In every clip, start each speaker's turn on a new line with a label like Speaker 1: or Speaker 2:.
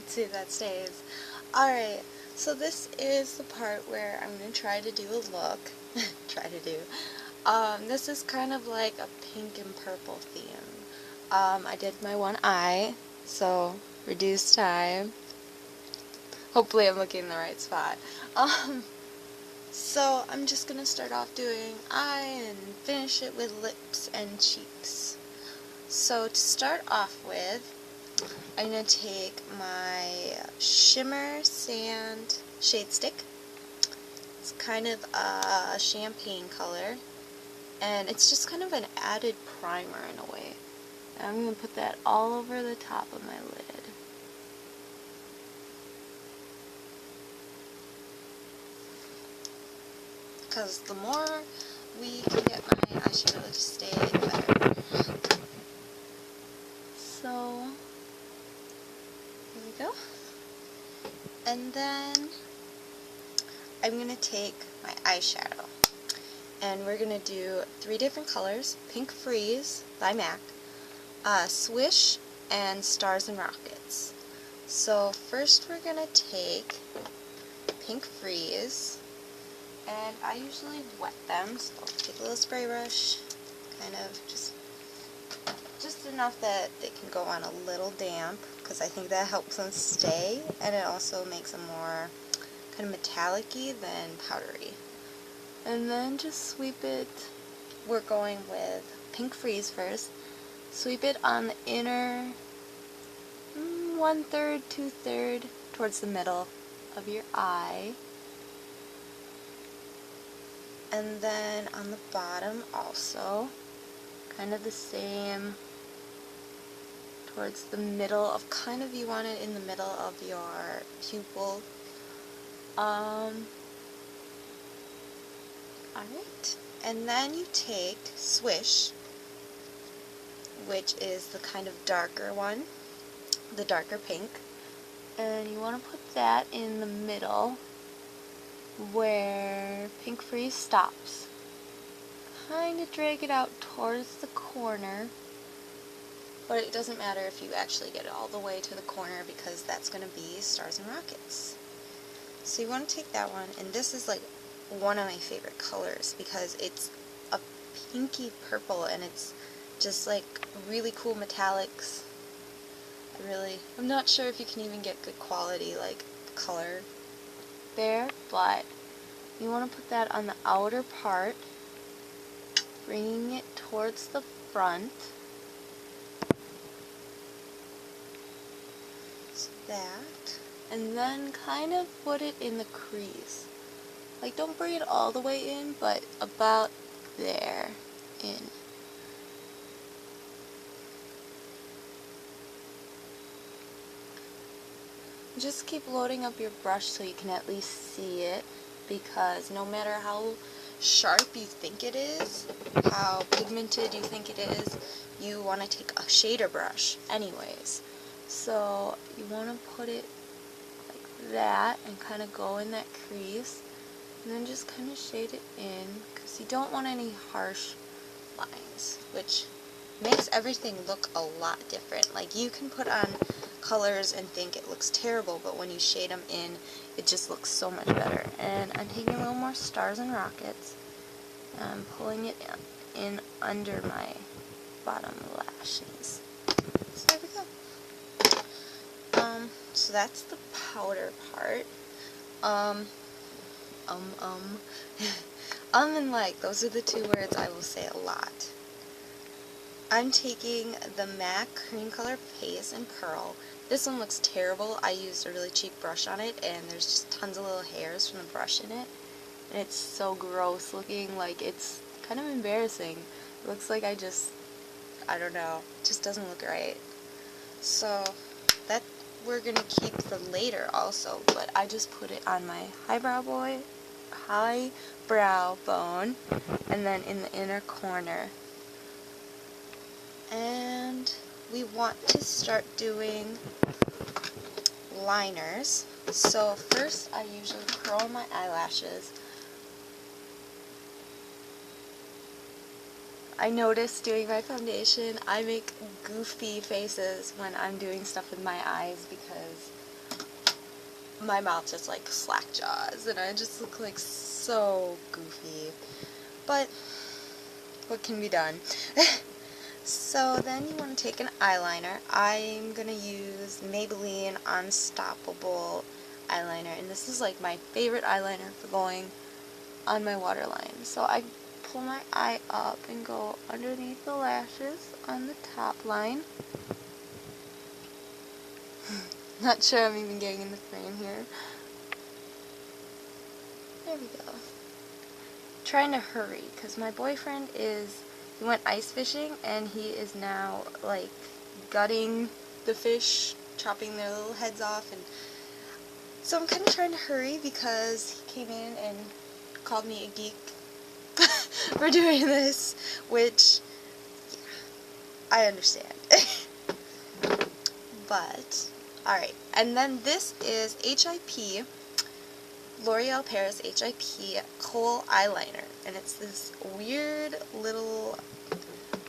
Speaker 1: see if that stays. Alright, so this is the part where I'm going to try to do a look. This is kind of like a pink and purple theme. I did my one eye, so reduced time. Hopefully I'm looking in the right spot. So I'm just going to start off doing eye and finish it with lips and cheeks. So to start off with, I'm going to take my Shimmer Sand Shade Stick. It's kind of a champagne color, and it's just kind of an added primer in a way. And I'm going to put that all over the top of my lid. Because the more we can get my eyeshadow to stay, the better. So, here we go. And then I'm going to take my eyeshadow, and we're going to do 3 different colors: Pink Freeze by MAC, Swish, and Stars and Rockets. So first we're going to take Pink Freeze, and I usually wet them, so I'll take a little spray brush, kind of just enough that they can go on a little damp, because I think that helps them stay, and it also makes them more kind of metallic-y than powdery. And then just sweep it. We're going with Pink Freeze first. Sweep it on the inner 1/3, 2/3 towards the middle of your eye. And then on the bottom also, kind of the same, towards the middle of, kind of, you want it in the middle of your pupil. Alright, and then you take Swish, which is the kind of darker one, the darker pink, and you want to put that in the middle where Pink Freeze stops. Kind of drag it out towards the corner, but it doesn't matter if you actually get it all the way to the corner, because that's going to be Stars and Rockets. So you want to take that one, and this is like one of my favorite colors because it's a pinky purple, and it's just like really cool metallics. I'm not sure if you can even get good quality like color there, but you want to put that on the outer part, bringing it towards the front. So that, and then kind of put it in the crease. Like, don't bring it all the way in, but about there in. Just keep loading up your brush so you can at least see it, because no matter how sharp you think it is, how pigmented you think it is, you want to take a shader brush anyways. So you want to put it like that and kind of go in that crease, and then just kind of shade it in, because you don't want any harsh lines, which makes everything look a lot different. Like, you can put on colors and think it looks terrible, but when you shade them in, it just looks so much better. And I'm taking a little more Stars and Rockets, and I'm pulling it in under my bottom lashes. So there we go. So that's the powder part. And like, those are the 2 words I will say a lot. I'm taking the MAC Cream Color Paste in Pearl. This one looks terrible. I used a really cheap brush on it, and there's just tons of little hairs from the brush in it. And it's so gross looking, like, it's kind of embarrassing. It looks like I don't know, it just doesn't look right. So, that we're going to keep for later also, but I just put it on my highbrow bone, and then in the inner corner. And we want to start doing liners. So first I usually curl my eyelashes. I noticed doing my foundation, I make goofy faces when I'm doing stuff with my eyes, because my mouth just like slack jaws, and I just look like so goofy. But what can be done? So then you want to take an eyeliner. I'm going to use Maybelline Unstoppable eyeliner, and this is like my favorite eyeliner for going on my waterline. So I pull my eye up and go underneath the lashes on the top line. Not sure I'm even getting in the frame here. There we go. Trying to hurry because my boyfriend he went ice fishing, and he is now like gutting the fish, chopping their little heads off, and so I'm kind of trying to hurry because he came in and called me a geek for doing this, which, yeah, I understand. But, alright, and then this is HIP, L'Oreal Paris HIP Kohl Eyeliner, and it's this weird little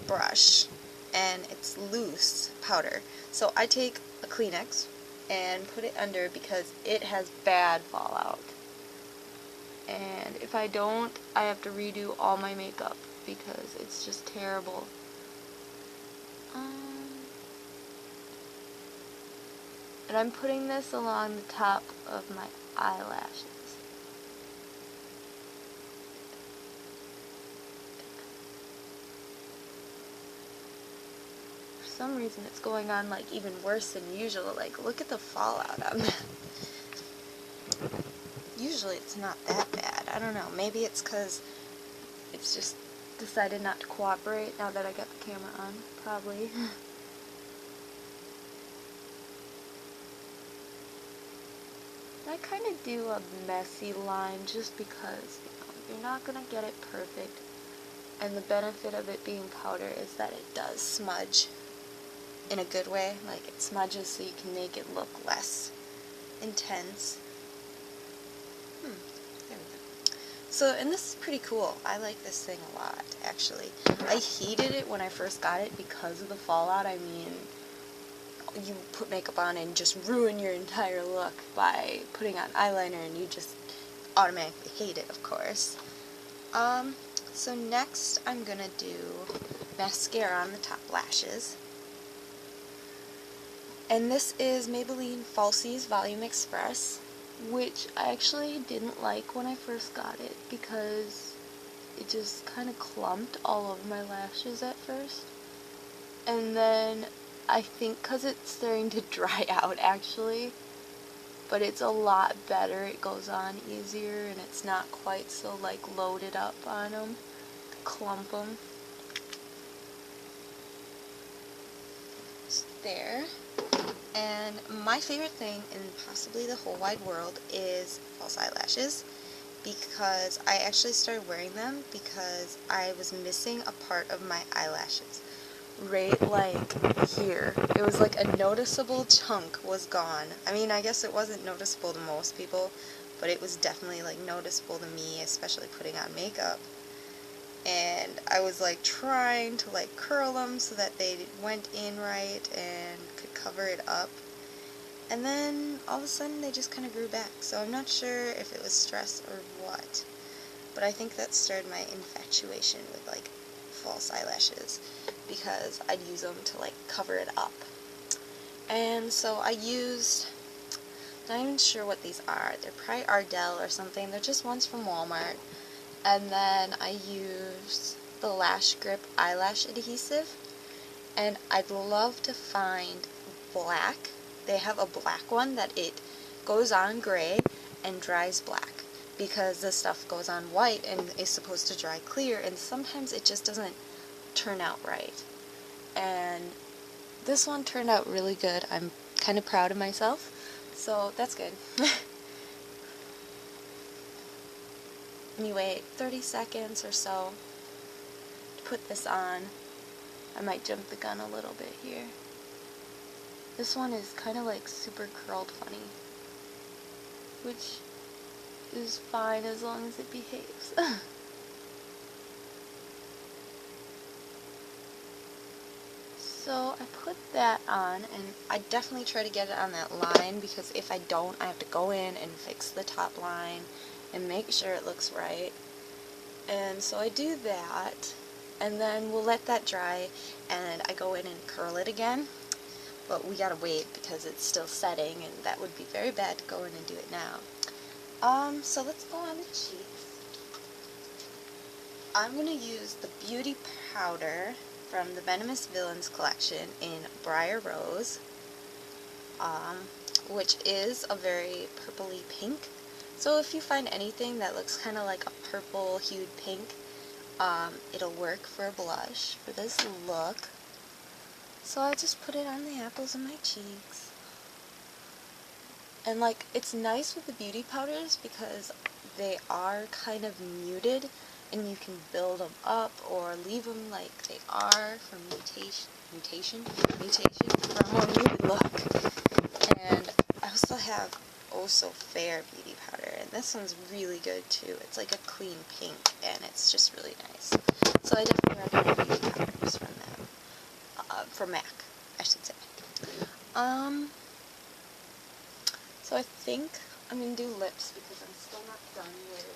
Speaker 1: brush, and it's loose powder. So I take a Kleenex and put it under because it has bad fallout. And if I don't, I have to redo all my makeup because it's just terrible. And I'm putting this along the top of my eyelashes. For some reason it's going on like even worse than usual. Like, look at the fallout on that. Usually it's not that bad. I don't know. Maybe it's because it's just decided not to cooperate now that I got the camera on. Probably. I kind of do a messy line just because, you're not going to get it perfect. And the benefit of it being powder is that it does smudge in a good way. Like, it smudges so you can make it look less intense. There we go. So, and this is pretty cool. I like this thing a lot, actually. I hated it when I first got it because of the fallout. I mean, you put makeup on and just ruin your entire look by putting on eyeliner, and you just automatically hate it, of course. So next I'm gonna do mascara on the top lashes. And this is Maybelline Falsies Volume Express, which I actually didn't like when I first got it because it just kind of clumped all over my lashes at first. And then I think because it's starting to dry out actually, but it's a lot better. It goes on easier and it's not quite so like loaded up on them, clump them. Just there. And my favorite thing in possibly the whole wide world is false eyelashes, because I actually started wearing them because I was missing a part of my eyelashes. Right, like here. It was like a noticeable chunk was gone. I mean, I guess it wasn't noticeable to most people, but it was definitely like noticeable to me, especially putting on makeup. And I was like trying to like curl them so that they went in right and could cover it up. And then all of a sudden they just kind of grew back. So I'm not sure if it was stress or what, but I think that started my infatuation with like false eyelashes, because I'd use them to like cover it up. And so I used, not even sure what these are, they're probably Ardell or something, they're just ones from Walmart. And then I used the Lash Grip eyelash adhesive, and I'd love to find black. They have a black one that it goes on gray and dries black, because the stuff goes on white and is supposed to dry clear, and sometimes it just doesn't turn out right. And this one turned out really good. I'm kind of proud of myself, so that's good. And you wait 30 seconds or so to put this on. I might jump the gun a little bit here. This one is kind of like super curled funny, which is fine as long as it behaves. So I put that on, and I definitely try to get it on that line, because if I don't, I have to go in and fix the top line and make sure it looks right. And so I do that, and then we'll let that dry, and I go in and curl it again. But we gotta wait because it's still setting, and that would be very bad to go in and do it now. So let's go on the cheeks. I'm gonna use the Beauty Powder from the Venomous Villains collection in Briar Rose, which is a very purpley pink. So if you find anything that looks kind of like a purple hued pink, it'll work for a blush for this look. So I just put it on the apples of my cheeks. And like, it's nice with the beauty powders because they are kind of muted, and you can build them up or leave them like they are for mutation for a more muted look. And I also have Oh So Fair beauty powder, and this one's really good too. It's like a clean pink, and it's just really nice. So I definitely recommend beauty powders from them. From MAC, I should say. So I think I'm going to do lips because I'm still not done with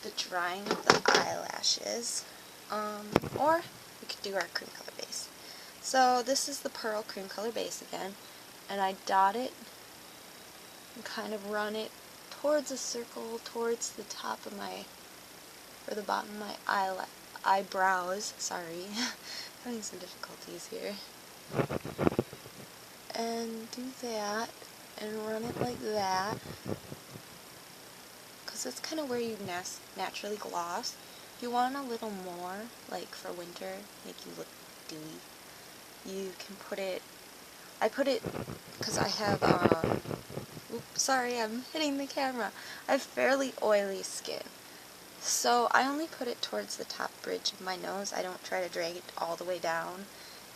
Speaker 1: the drying of the eyelashes. Or we could do our cream color base. So this is the Pearl cream color base again, and I dot it and kind of run it towards a circle, towards the top of my, or the bottom of my eyebrows, sorry, having some difficulties here. And do that, and run it like that, because that's kind of where you naturally gloss. If you want a little more, like for winter, make you look dewy, you can put it, I put it, because I have, oops, sorry, I'm hitting the camera, I have fairly oily skin, so I only put it towards the top bridge of my nose. I don't try to drag it all the way down,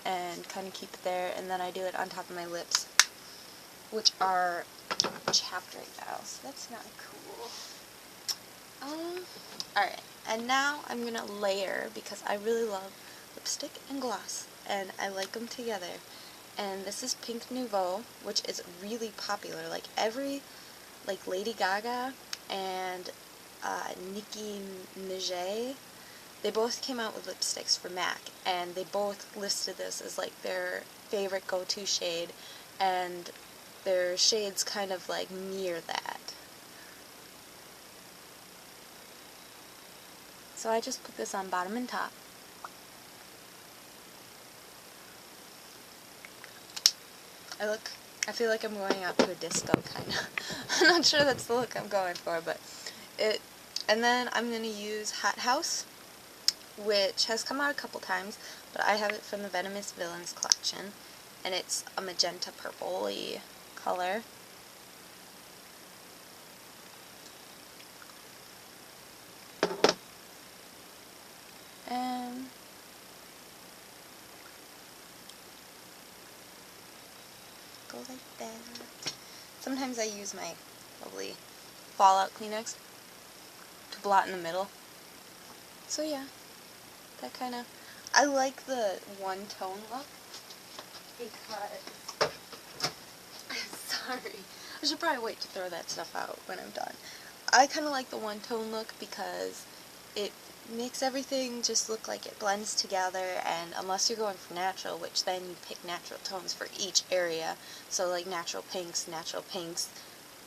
Speaker 1: and kind of keep it there, and then I do it on top of my lips, which are chapped right now, so that's not cool. Alright, and now I'm gonna layer, because I really love lipstick and gloss, and I like them together. And this is Pink Nouveau, which is really popular. Like Lady Gaga and Nicki Minaj, they both came out with lipsticks for MAC, and they both listed this as like their favorite go-to shade, and their shades kind of like mirror that. So I just put this on bottom and top. I feel like I'm going out to a disco, kind of. I'm not sure that's the look I'm going for, but and then I'm going to use Hot House, which has come out a couple times, but I have it from the Venomous Villains collection, and it's a magenta purple-y color. And go like that. Sometimes I use my lovely Fallout Kleenex to blot in the middle. So yeah, that kind of, I like the one-tone look because, sorry, I should probably wait to throw that stuff out when I'm done. I kind of like the one-tone look because it makes everything just look like it blends together, and unless you're going for natural, which then you pick natural tones for each area, so like natural pinks,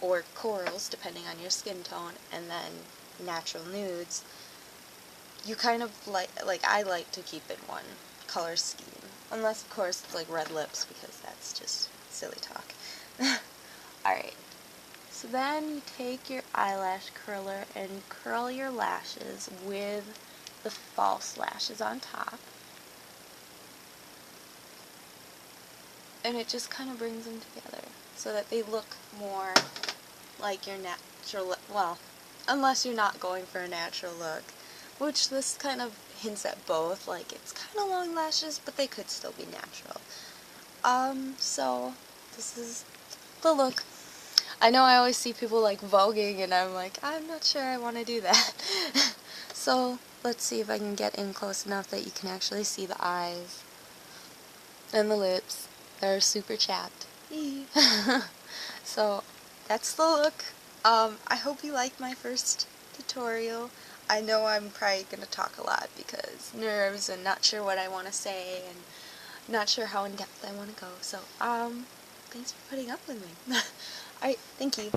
Speaker 1: or corals, depending on your skin tone, and then natural nudes, you kind of I like to keep it one color scheme. Unless, of course, it's like red lips, because that's just silly talk. Alright, so then you take your eyelash curler and you curl your lashes with the false lashes on top. And it just kind of brings them together so that they look more like your natural, well, unless you're not going for a natural look, which this kind of hints at both, like it's kind of long lashes, but they could still be natural. So this is the look. I know I always see people like voguing, and I'm like, I'm not sure I want to do that. So let's see if I can get in close enough that you can actually see the eyes. And the lips. They're super chapped. So, that's the look. I hope you liked my first tutorial. I know I'm probably going to talk a lot because nerves and not sure what I want to say and not sure how in depth I want to go. So, thanks for putting up with me. Alright, thank you.